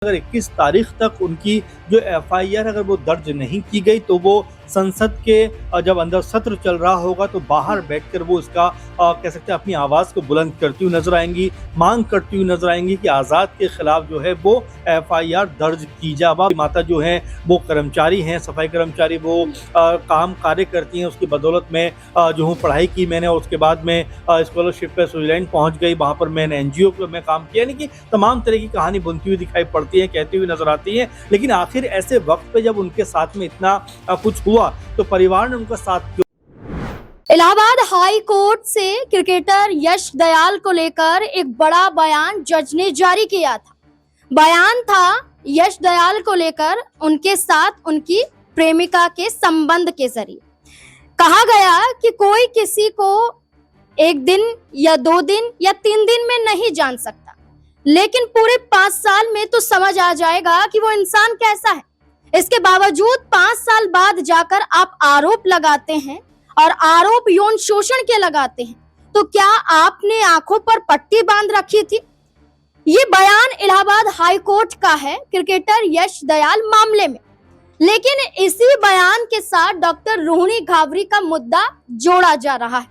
अगर 21 तारीख तक उनकी जो एफआईआर अगर वो दर्ज नहीं की गई तो वो संसद के जब अंदर सत्र चल रहा होगा तो बाहर बैठकर वो इसका कह सकते हैं अपनी आवाज़ को बुलंद करती हुई नजर आएंगी, मांग करती हुई नजर आएंगी कि आज़ाद के खिलाफ जो है वो एफआईआर दर्ज की जाए। माता जो है वो कर्मचारी हैं, सफाई कर्मचारी, वो काम कार्य करती हैं, उसकी बदौलत में जो हूँ पढ़ाई की मैंने और उसके बाद में स्कॉलरशिप पे स्विट्जरलैंड पहुँच गई, वहाँ पर मैंने एनजीओ में काम किया, यानी कि तमाम तरह की कहानी बुनती हुई दिखाई पड़ती है, कहती हुई नजर आती है। लेकिन आखिर ऐसे वक्त पे जब उनके साथ में इतना कुछ हुआ तो परिवार ने उनका साथ क्यों? इलाहाबाद हाई कोर्ट से क्रिकेटर यश दयाल को लेकर एक बड़ा बयान जज ने जारी किया था। बयान था यश दयाल को लेकर उनके साथ उनकी प्रेमिका के संबंध के जरिए। कहा गया कि कोई किसी को एक दिन या 2 दिन या 3 दिन में नहीं जान सकता, लेकिन पूरे 5 साल में तो समझ आ जाएगा कि वो इंसान कैसा है। इसके बावजूद 5 साल बाद जाकर आप आरोप लगाते हैं और आरोप यौन शोषण के लगाते हैं, तो क्या आपने आंखों पर पट्टी बांध रखी थी? ये बयान इलाहाबाद हाई कोर्ट का है क्रिकेटर यश दयाल मामले में। लेकिन इसी बयान के साथ डॉक्टर रोहिणी घावरी का मुद्दा जोड़ा जा रहा है,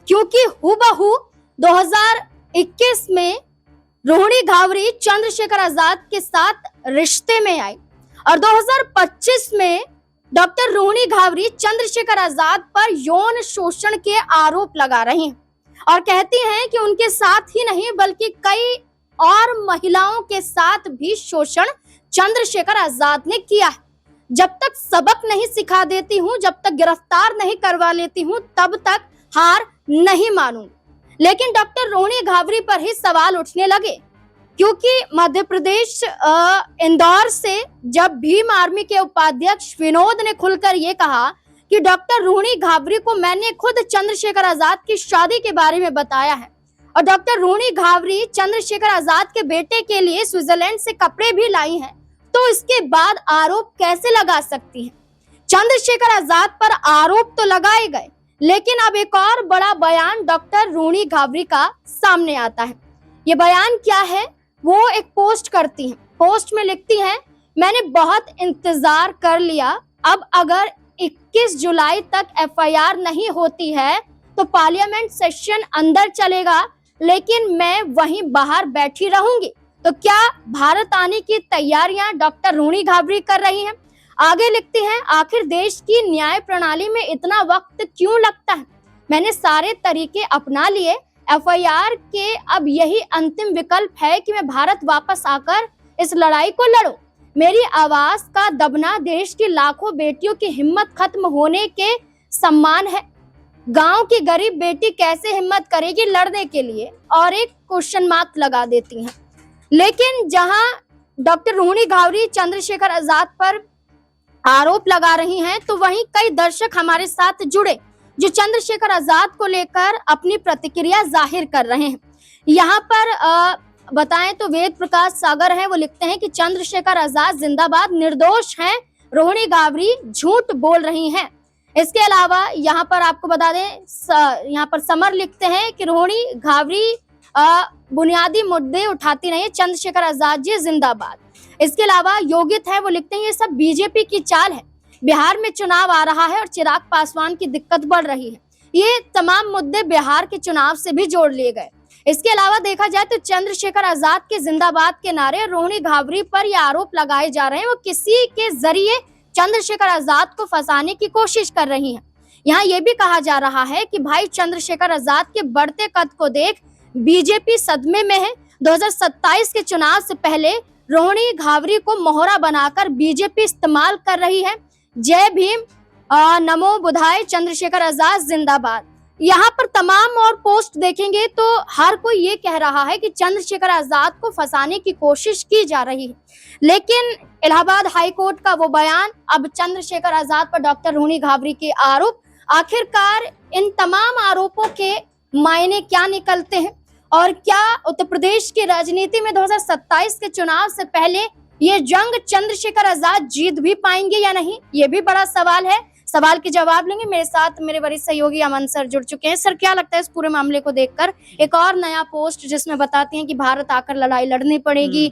क्योंकि हूबहू 2021 में रोहिणी घावरी चंद्रशेखर आजाद के साथ रिश्ते में आई और 2025 में डॉक्टर रोहिणी घावरी चंद्रशेखर आजाद पर यौन शोषण के आरोप लगा रही हैं और कहती हैं कि उनके साथ ही नहीं बल्कि कई और महिलाओं के साथ भी शोषण चंद्रशेखर आजाद ने किया है। जब तक सबक नहीं सिखा देती हूँ, जब तक गिरफ्तार नहीं करवा लेती हूँ, तब तक हार नहीं मानूंगी। लेकिन डॉक्टर रोहिणी घावरी पर ही सवाल उठने लगे, क्योंकि मध्य प्रदेश इंदौर से जब भीम आर्मी के उपाध्यक्ष विनोद ने खुलकर ये कहा कि डॉक्टर रोहिणी घावरी को मैंने खुद चंद्रशेखर आजाद की शादी के बारे में बताया है और डॉक्टर रोहिणी घावरी चंद्रशेखर आजाद के बेटे के लिए स्विट्जरलैंड से कपड़े भी लाई हैं, तो इसके बाद आरोप कैसे लगा सकती हैं? चंद्रशेखर आजाद पर आरोप तो लगाए गए, लेकिन अब एक और बड़ा बयान डॉक्टर रोहिणी घावरी का सामने आता है। ये बयान क्या है? वो एक पोस्ट करती हैं। पोस्ट में लिखती हैं, मैंने बहुत इंतजार कर लिया, अब अगर 21 जुलाई तक एफआईआर नहीं होती है तो पार्लियामेंट सेशन अंदर चलेगा, लेकिन मैं वहीं बाहर बैठी रहूंगी। तो क्या भारत आने की तैयारियां डॉक्टर रोहिणी घावरी कर रही हैं? आगे लिखती हैं, आखिर देश की न्याय प्रणाली में इतना वक्त क्यों लगता है? मैंने सारे तरीके अपना लिए, एफआईआर के अब यही अंतिम विकल्प है कि मैं भारत वापस आकर इस लड़ाई को लड़ूं। मेरी आवाज का दबना देश की लाखों बेटियों की हिम्मत खत्म होने के सम्मान है। गांव की गरीब बेटी कैसे हिम्मत करेगी लड़ने के लिए? और एक क्वेश्चन मार्क लगा देती हैं। लेकिन जहां डॉक्टर रोहिणी घावरी चंद्रशेखर आजाद पर आरोप लगा रही हैं, तो वहीं कई दर्शक हमारे साथ जुड़े जो चंद्रशेखर आजाद को लेकर अपनी प्रतिक्रिया जाहिर कर रहे हैं। यहाँ पर बताएं तो वेद प्रकाश सागर हैं, वो लिखते हैं कि चंद्रशेखर आजाद जिंदाबाद, निर्दोष हैं, रोहिणी घावरी झूठ बोल रही हैं। इसके अलावा यहाँ पर आपको बता दें, यहाँ पर समर लिखते हैं कि रोहिणी घावरी बुनियादी मुद्दे उठाती नहीं, चंद्रशेखर आजाद जी जिंदाबाद। इसके अलावा योगित है, वो लिखते हैं ये सब बीजेपी की चाल है, बिहार में चुनाव आ रहा है और चिराग पासवान की दिक्कत बढ़ रही है। ये तमाम मुद्दे बिहार के चुनाव से भी जोड़ लिए गए। इसके अलावा देखा जाए तो चंद्रशेखर आजाद के जिंदाबाद के नारे रोहिणी घावरी पर ये आरोप लगाए जा रहे हैं, वो किसी के जरिए चंद्रशेखर आजाद को फंसाने की कोशिश कर रही हैं। यहाँ ये भी कहा जा रहा है कि भाई चंद्रशेखर आजाद के बढ़ते कद को देख बीजेपी सदमे में है। 2027 के चुनाव से पहले रोहिणी घावरी को मोहरा बनाकर बीजेपी इस्तेमाल कर रही है। जय भीम, नमो बुधाय, चंद्रशेखर आजाद जिंदाबाद। यहाँ पर तमाम और पोस्ट देखेंगे तो हर कोई ये कह रहा है कि चंद्रशेखर आजाद को फंसाने की कोशिश की जा रही है। लेकिन इलाहाबाद हाई कोर्ट का वो बयान, अब चंद्रशेखर आजाद पर डॉक्टर रोहिणी घावरी के आरोप, आखिरकार इन तमाम आरोपों के मायने क्या निकलते हैं और क्या उत्तर प्रदेश की राजनीति में 2027 के चुनाव से पहले ये जंग चंद्रशेखर आजाद जीत भी पाएंगे या नहीं, ये भी बड़ा सवाल है। सवाल के जवाब लेंगे। मेरे साथ मेरे वरिष्ठ सहयोगी अमन सर जुड़ चुके हैं। सर, क्या लगता है इस पूरे मामले को देखकर? एक और नया पोस्ट जिसमें बताती हैं कि भारत आकर लड़ाई लड़नी पड़ेगी,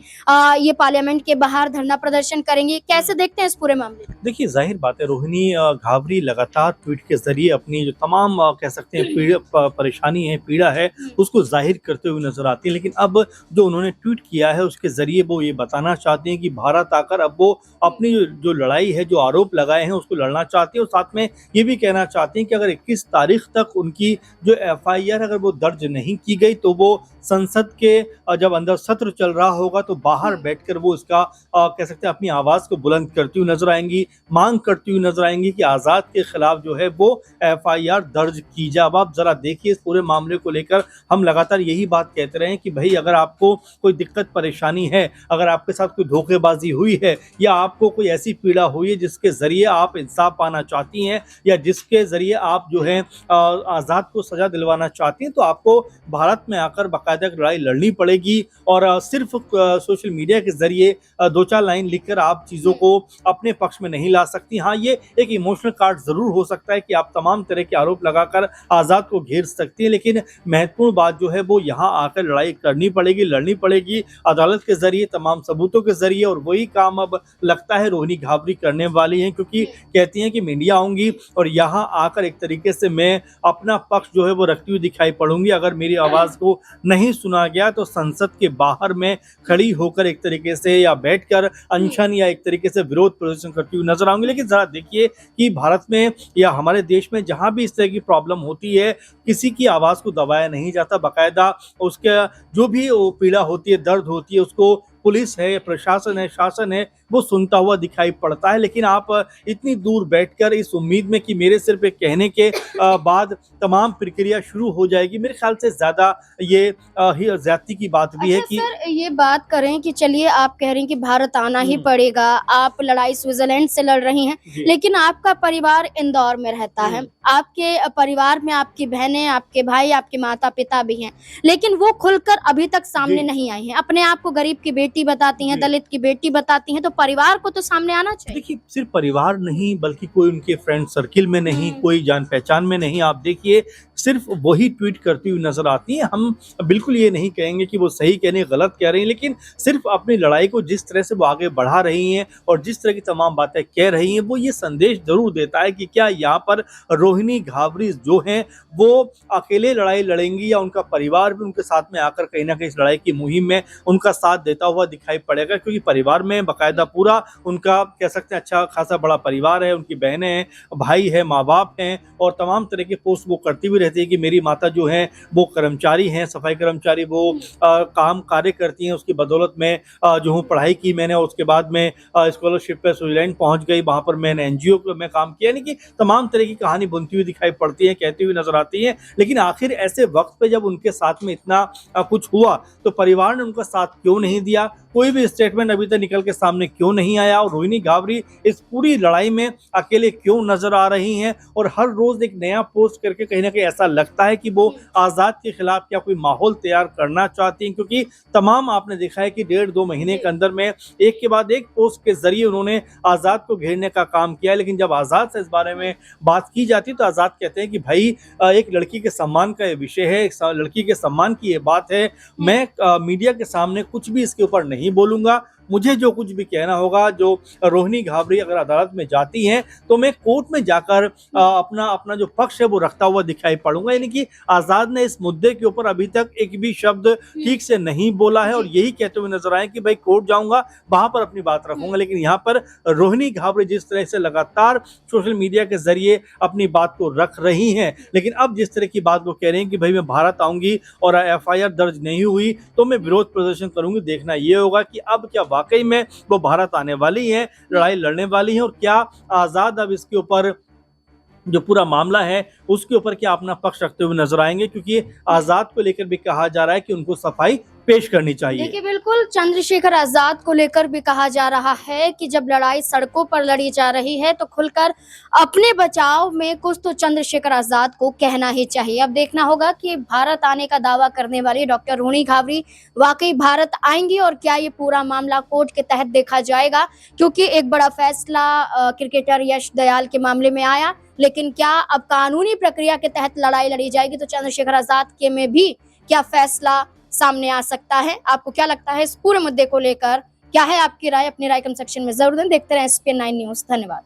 ये पार्लियामेंट के बाहर धरना प्रदर्शन करेंगे। कैसे देखते हैं इस पूरे मामले को? देखिए, जाहिर बात है, रोहिणी घावरी लगातार ट्वीट के जरिए अपनी जो तमाम कह सकते हैं परेशानी है, पीड़ा है, उसको जाहिर करते हुए नजर आती है। लेकिन अब जो उन्होंने ट्वीट किया है उसके जरिए वो ये बताना चाहते हैं कि भारत आकर अब वो अपनी जो लड़ाई है, जो आरोप लगाए हैं, उसको लड़ना चाहती है। और साथ में ये भी कहना चाहती हैं कि अगर 21 तारीख तक उनकी जो एफआईआर अगर वो दर्ज नहीं की गई तो वो संसद के जब अंदर सत्र चल रहा होगा तो बाहर बैठकर वो इसका कह सकते हैं अपनी आवाज को बुलंद करती हुई नजर आएंगी, मांग करती हुई नजर आएंगी कि आजाद के खिलाफ जो है वो एफआईआर दर्ज की जाए। अब आप जरा देखिए, इस पूरे मामले को लेकर हम लगातार यही बात कहते रहे हैं कि भाई अगर आपको कोई दिक्कत परेशानी है, अगर आपके साथ कोई धोखेबाजी हुई है या आपको कोई ऐसी पीड़ा हुई है जिसके जरिए आप इंसाफ पाना चाहती हैं या जिसके जरिए आप जो है आजाद को सजा दिलवाना चाहती हैं, तो आपको भारत में आकर बाकायदा लड़ाई लड़नी पड़ेगी। और सिर्फ सोशल मीडिया के जरिए दो चार लाइन लिखकर आप चीज़ों को अपने पक्ष में नहीं ला सकती। हाँ, ये एक इमोशनल कार्ड जरूर हो सकता है कि आप तमाम तरह के आरोप लगाकर आज़ाद को घेर सकती हैं, लेकिन महत्वपूर्ण बात जो है वो यहाँ आकर लड़ाई करनी पड़ेगी, लड़नी पड़ेगी अदालत के जरिए, तमाम सबूतों के जरिए। और वही काम अब लगता है रोहिणी घावरी करने वाली हैं, क्योंकि कहती हैं कि मीडिया आऊंगी और यहाँ आकर एक तरीके से मैं अपना पक्ष जो है वो रखती हुई दिखाई पड़ूंगी। अगर मेरी आवाज़ को नहीं सुना गया तो संसद के बाहर में खड़ी होकर एक तरीके से या बैठकर अनशन या एक तरीके से विरोध प्रदर्शन करती हुई नजर आऊंगी। लेकिन जरा देखिए कि भारत में या हमारे देश में जहां भी इस तरह की प्रॉब्लम होती है, किसी की आवाज को दबाया नहीं जाता, बाकायदा उसके जो भी पीड़ा होती है, दर्द होती है, उसको पुलिस है, प्रशासन है, शासन है, वो सुनता हुआ दिखाई पड़ता है। लेकिन आप इतनी दूर बैठकर इस उम्मीद में कि मेरे सिर पे कहने के बाद तमाम प्रक्रिया शुरू हो जाएगी, मेरे ख्याल से ज्यादा ये ज्यादती की बात भी है। कि सर, ये बात करें कि चलिए आप कह रहे हैं कि भारत आना ही पड़ेगा, आप लड़ाई स्विट्जरलैंड से लड़ रही हैं, लेकिन आपका परिवार इंदौर में रहता है, आपके परिवार में आपकी बहनें, आपके भाई, आपके माता पिता भी हैं, लेकिन वो खुलकर अभी तक सामने नहीं आए हैं। अपने आप को गरीब की बेटी बताती हैं, दलित की बेटी बताती हैं, तो परिवार को तो सामने आना चाहिए। देखिए, सिर्फ परिवार नहीं बल्कि कोई उनके फ्रेंड सर्किल में नहीं, कोई जान पहचान में नहीं, आप देखिए सिर्फ वही ट्वीट करती हुई नजर आती हैं। हम बिल्कुल ये नहीं कहेंगे कि वो सही कह रही हैं, गलत कह रही हैं, लेकिन सिर्फ अपनी लड़ाई को जिस तरह से वो आगे बढ़ा रही हैं और जिस तरह की तमाम बातें कह रही हैं, वो ये संदेश जरूर देता है कि क्या यहाँ पर रोहिणी घावरी जो हैं वो अकेले लड़ाई लड़ेंगी या उनका परिवार भी उनके साथ में आकर कहीं ना कहीं इस लड़ाई की मुहिम में उनका साथ देता हुआ दिखाई पड़ेगा। क्योंकि परिवार में बाकायदा पूरा उनका कह सकते हैं अच्छा खासा बड़ा परिवार है, उनकी बहनें हैं, भाई है, माँ बाप हैं, और तमाम तरह के पोस्ट वो करती भी रहती है कि मेरी माता जो है वो कर्मचारी हैं, सफाई कर्मचारी, वो काम कार्य करती हैं, उसकी बदौलत में जो हूँ पढ़ाई की मैंने, और उसके बाद में स्कॉलरशिप पे स्विट्जरलैंड पहुंच गई, वहाँ पर मैंने एनजीओ में काम किया। यानी कि तमाम तरह की कहानी बुनती हुई दिखाई पड़ती है, कहती हुई नजर आती है। लेकिन आखिर ऐसे वक्त पे जब उनके साथ में इतना कुछ हुआ तो परिवार ने उनका साथ क्यों नहीं दिया? कोई भी स्टेटमेंट अभी तक निकल के सामने क्यों नहीं आया? और रोहिणी घावरी इस पूरी लड़ाई में अकेले क्यों नजर आ रही हैं? और हर रोज एक नया पोस्ट करके कहीं ना कहीं ऐसा लगता है कि वो आजाद के खिलाफ क्या कोई माहौल तैयार करना चाहती हैं, क्योंकि तमाम आपने देखा है कि 1.5-2 महीने के अंदर में एक के बाद एक पोस्ट के जरिए उन्होंने आजाद को घेरने का काम किया। लेकिन जब आजाद से इस बारे में बात की जाती तो आजाद कहते हैं कि भाई एक लड़की के सम्मान का ये विषय है, एक लड़की के सम्मान की ये बात है, मैं मीडिया के सामने कुछ भी इसके ऊपर नहीं बोलूंगा, मुझे जो कुछ भी कहना होगा, जो रोहिणी घावरी अगर अदालत में जाती हैं तो मैं कोर्ट में जाकर अपना जो पक्ष है वो रखता हुआ दिखाई पड़ूंगा। यानी कि आजाद ने इस मुद्दे के ऊपर अभी तक एक भी शब्द ठीक से नहीं बोला है और यही कहते हुए नजर आए कि भाई कोर्ट जाऊंगा, वहां पर अपनी बात रखूंगा। लेकिन यहाँ पर रोहिणी घावरी जिस तरह से लगातार सोशल मीडिया के जरिए अपनी बात को रख रही हैं, लेकिन अब जिस तरह की बात वो कह रही हैं कि भाई मैं भारत आऊंगी और एफआईआर दर्ज नहीं हुई तो मैं विरोध प्रदर्शन करूंगी, देखना ये होगा कि अब क्या वाकई में वो भारत आने वाली हैं, लड़ाई लड़ने वाली हैं, और क्या आजाद अब इसके ऊपर जो पूरा मामला है उसके ऊपर क्या अपना पक्ष रखते हुए नजर आएंगे, क्योंकि आजाद को लेकर भी कहा जा रहा है कि उनको सफाई पेश करनी चाहिए। देखिए, बिल्कुल चंद्रशेखर आजाद को लेकर भी कहा जा रहा है कि जब लड़ाई सड़कों पर लड़ी जा रही है तो खुलकर अपने बचाव में कुछ तो चंद्रशेखर आजाद को कहना ही चाहिए। अब देखना होगा कि भारत आने का दावा करने वाली डॉक्टर रूनी घावरी वाकई भारत आएंगी और क्या ये पूरा मामला कोर्ट के तहत देखा जाएगा, क्योंकि एक बड़ा फैसला क्रिकेटर यश दयाल के मामले में आया, लेकिन क्या अब कानूनी प्रक्रिया के तहत लड़ाई लड़ी जाएगी तो चंद्रशेखर आजाद के में भी क्या फैसला सामने आ सकता है? आपको क्या लगता है इस पूरे मुद्दे को लेकर? क्या है आपकी राय? अपनी राय कमेंट सेक्शन में जरूर दें। देखते रहें SPN9 न्यूज़। धन्यवाद।